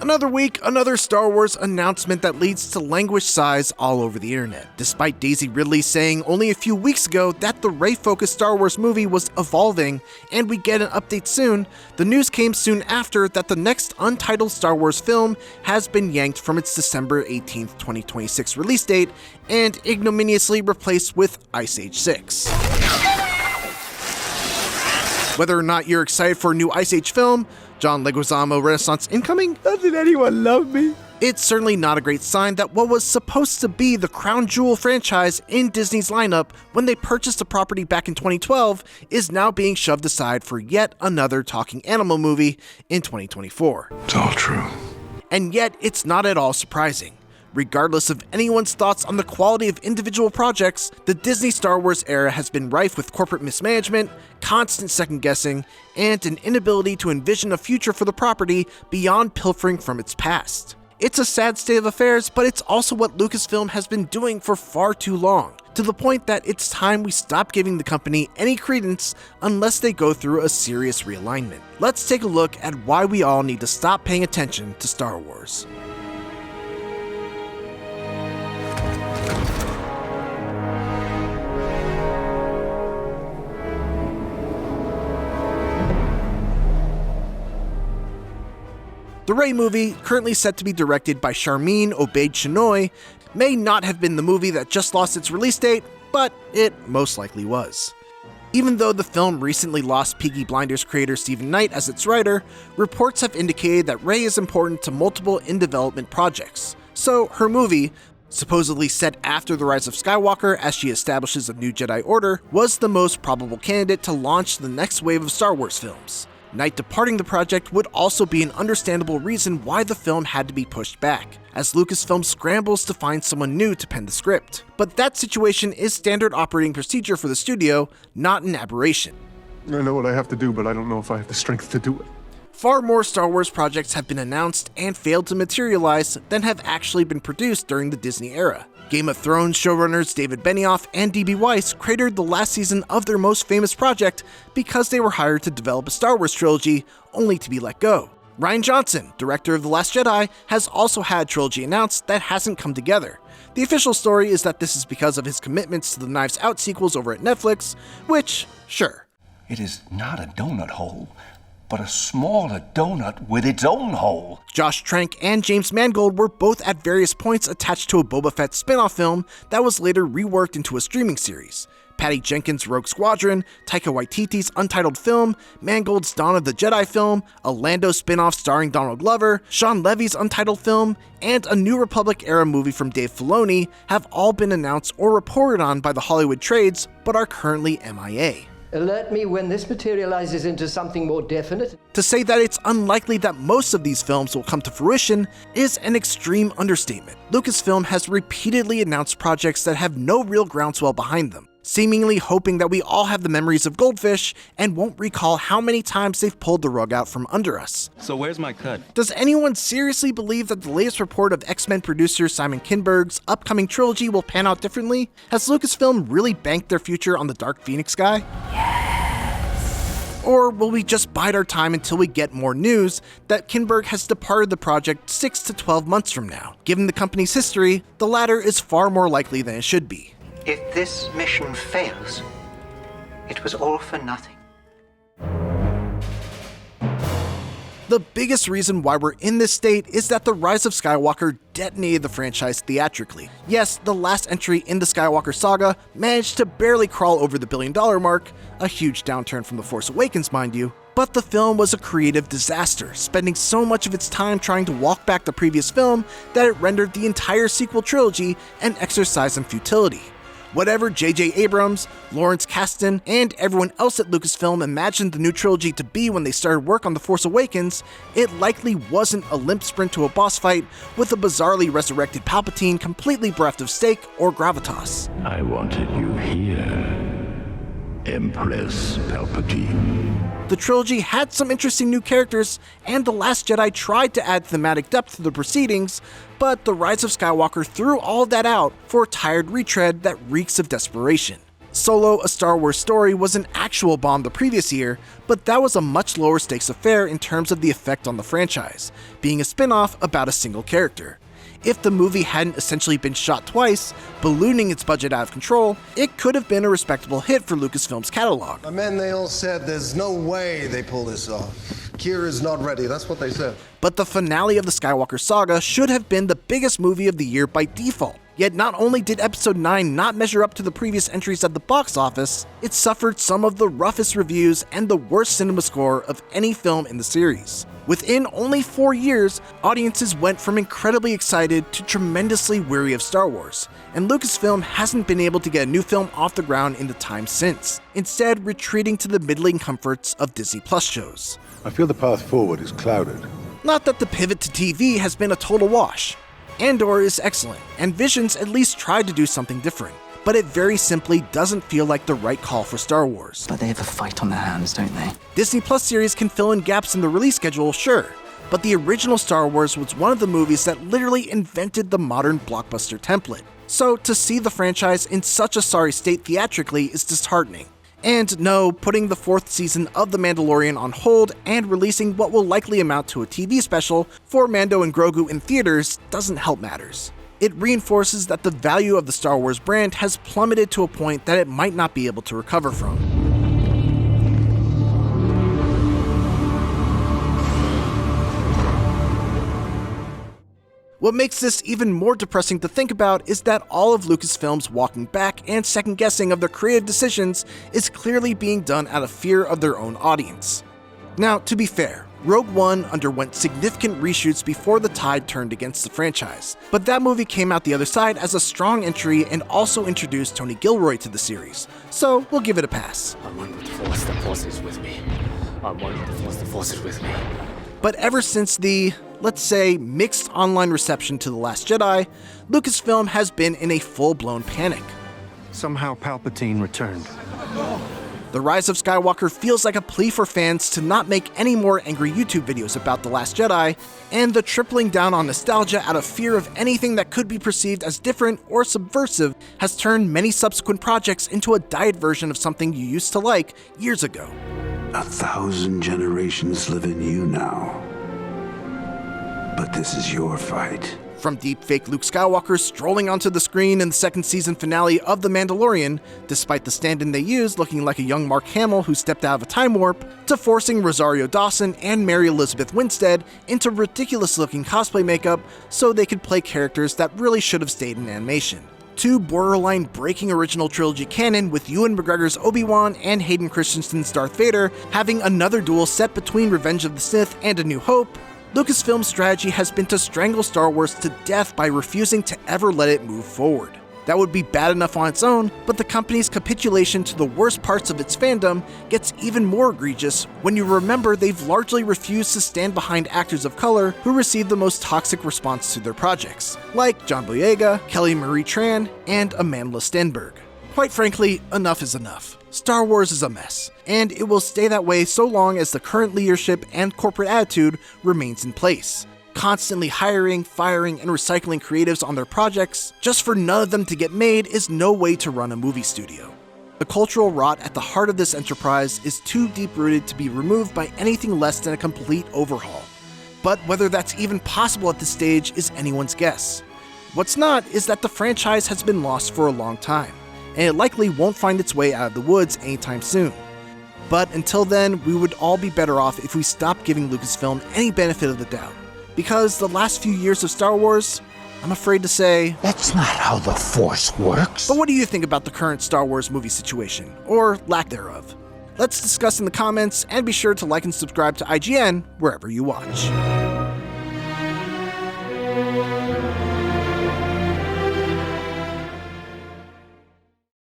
Another week, another Star Wars announcement that leads to languished sighs all over the internet. Despite Daisy Ridley saying only a few weeks ago that the Rey-focused Star Wars movie was evolving and we'd get an update soon, the news came soon after that the next untitled Star Wars film has been yanked from its December 18th, 2026 release date and ignominiously replaced with Ice Age 6. Whether or not you're excited for a new Ice Age film, John Leguizamo Renaissance incoming? Doesn't anyone love me? It's certainly not a great sign that what was supposed to be the crown jewel franchise in Disney's lineup when they purchased the property back in 2012 is now being shoved aside for yet another talking animal movie in 2024. It's all true. And yet, it's not at all surprising. Regardless of anyone's thoughts on the quality of individual projects, the Disney Star Wars era has been rife with corporate mismanagement, constant second-guessing, and an inability to envision a future for the property beyond pilfering from its past. It's a sad state of affairs, but it's also what Lucasfilm has been doing for far too long, to the point that it's time we stop giving the company any credence unless they go through a serious realignment. Let's take a look at why we all need to stop paying attention to Star Wars. The Rey movie, currently set to be directed by Sharmeen Obaid-Chinoy, may not have been the movie that just lost its release date, but it most likely was. Even though the film recently lost Peaky Blinders creator Stephen Knight as its writer, reports have indicated that Rey is important to multiple in-development projects. So her movie, supposedly set after the rise of Skywalker as she establishes a new Jedi Order, was the most probable candidate to launch the next wave of Star Wars films. Knight departing the project would also be an understandable reason why the film had to be pushed back, as Lucasfilm scrambles to find someone new to pen the script. But that situation is standard operating procedure for the studio, not an aberration. I know what I have to do, but I don't know if I have the strength to do it. Far more Star Wars projects have been announced and failed to materialize than have actually been produced during the Disney era. Game of Thrones showrunners David Benioff and D.B. Weiss cratered the last season of their most famous project because they were hired to develop a Star Wars trilogy, only to be let go. Rian Johnson, director of The Last Jedi, has also had a trilogy announced that hasn't come together. The official story is that this is because of his commitments to the Knives Out sequels over at Netflix, which, sure. It is not a donut hole, but a smaller donut with its own hole. Josh Trank and James Mangold were both at various points attached to a Boba Fett spin-off film that was later reworked into a streaming series. Patty Jenkins' Rogue Squadron, Taika Waititi's untitled film, Mangold's Dawn of the Jedi film, a Lando spin-off starring Donald Glover, Sean Levy's untitled film, and a New Republic-era movie from Dave Filoni have all been announced or reported on by the Hollywood trades, but are currently MIA. Alert me when this materializes into something more definite. To say that it's unlikely that most of these films will come to fruition is an extreme understatement. Lucasfilm has repeatedly announced projects that have no real groundswell behind them, seemingly hoping that we all have the memories of Goldfish and won't recall how many times they've pulled the rug out from under us. So where's my cut? Does anyone seriously believe that the latest report of X-Men producer Simon Kinberg's upcoming trilogy will pan out differently? Has Lucasfilm really banked their future on the Dark Phoenix guy? Yes. Or will we just bide our time until we get more news that Kinberg has departed the project 6 to 12 months from now? Given the company's history, the latter is far more likely than it should be. If this mission fails, it was all for nothing. The biggest reason why we're in this state is that The Rise of Skywalker detonated the franchise theatrically. Yes, the last entry in the Skywalker saga managed to barely crawl over the billion-dollar mark, a huge downturn from The Force Awakens, mind you, but the film was a creative disaster, spending so much of its time trying to walk back the previous film that it rendered the entire sequel trilogy an exercise in futility. Whatever J.J. Abrams, Lawrence Kasdan, and everyone else at Lucasfilm imagined the new trilogy to be when they started work on The Force Awakens, it likely wasn't a limp sprint to a boss fight with a bizarrely resurrected Palpatine completely bereft of stake or gravitas. I wanted you here, Empress Palpatine. The trilogy had some interesting new characters, and The Last Jedi tried to add thematic depth to the proceedings, but The Rise of Skywalker threw all of that out for a tired retread that reeks of desperation. Solo: A Star Wars Story was an actual bomb the previous year, but that was a much lower stakes affair in terms of the effect on the franchise, being a spin-off about a single character. If the movie hadn't essentially been shot twice, ballooning its budget out of control, it could have been a respectable hit for Lucasfilm's catalog. My men, they all said there's no way they pull this off. Kira's not ready, that's what they said. But the finale of the Skywalker saga should have been the biggest movie of the year by default. Yet not only did Episode 9 not measure up to the previous entries at the box office, it suffered some of the roughest reviews and the worst cinema score of any film in the series. Within only 4 years, audiences went from incredibly excited to tremendously weary of Star Wars, and Lucasfilm hasn't been able to get a new film off the ground in the time since, instead retreating to the middling comforts of Disney Plus shows. I feel the path forward is clouded. Not that the pivot to TV has been a total wash. Andor is excellent, and Visions at least tried to do something different, but it very simply doesn't feel like the right call for Star Wars. But they have a fight on their hands, don't they? Disney Plus series can fill in gaps in the release schedule, sure, but the original Star Wars was one of the movies that literally invented the modern blockbuster template. So to see the franchise in such a sorry state theatrically is disheartening. And no, putting the 4th season of The Mandalorian on hold and releasing what will likely amount to a TV special for Mando and Grogu in theaters doesn't help matters. It reinforces that the value of the Star Wars brand has plummeted to a point that it might not be able to recover from. What makes this even more depressing to think about is that all of Lucasfilm's walking back and second-guessing of their creative decisions is clearly being done out of fear of their own audience. Now, to be fair, Rogue One underwent significant reshoots before the tide turned against the franchise, but that movie came out the other side as a strong entry and also introduced Tony Gilroy to the series, so we'll give it a pass. I'm one with the Force is with me. I'm one with the Force is with me. But ever since the, let's say, mixed online reception to The Last Jedi, Lucasfilm has been in a full-blown panic. Somehow Palpatine returned. The Rise of Skywalker feels like a plea for fans to not make any more angry YouTube videos about The Last Jedi, and the tripling down on nostalgia out of fear of anything that could be perceived as different or subversive has turned many subsequent projects into a diet version of something you used to like years ago. 1,000 generations live in you now. But this is your fight. From deepfake Luke Skywalker strolling onto the screen in the 2nd season finale of The Mandalorian, despite the stand-in they used looking like a young Mark Hamill who stepped out of a time warp, to forcing Rosario Dawson and Mary Elizabeth Winstead into ridiculous-looking cosplay makeup so they could play characters that really should have stayed in animation. To borderline breaking original trilogy canon with Ewan McGregor's Obi-Wan and Hayden Christensen's Darth Vader having another duel set between Revenge of the Sith and A New Hope, Lucasfilm's strategy has been to strangle Star Wars to death by refusing to ever let it move forward. That would be bad enough on its own, but the company's capitulation to the worst parts of its fandom gets even more egregious when you remember they've largely refused to stand behind actors of color who receive the most toxic response to their projects, like John Boyega, Kelly Marie Tran, and Amanda Stenberg. Quite frankly, enough is enough. Star Wars is a mess, and it will stay that way so long as the current leadership and corporate attitude remains in place. Constantly hiring, firing, and recycling creatives on their projects just for none of them to get made is no way to run a movie studio. The cultural rot at the heart of this enterprise is too deep-rooted to be removed by anything less than a complete overhaul. But whether that's even possible at this stage is anyone's guess. What's not is that the franchise has been lost for a long time, and it likely won't find its way out of the woods anytime soon. But until then, we would all be better off if we stopped giving Lucasfilm any benefit of the doubt. Because the last few years of Star Wars, I'm afraid to say, That's not how the Force works. But what do you think about the current Star Wars movie situation, or lack thereof? Let's discuss in the comments, and be sure to like and subscribe to IGN wherever you watch.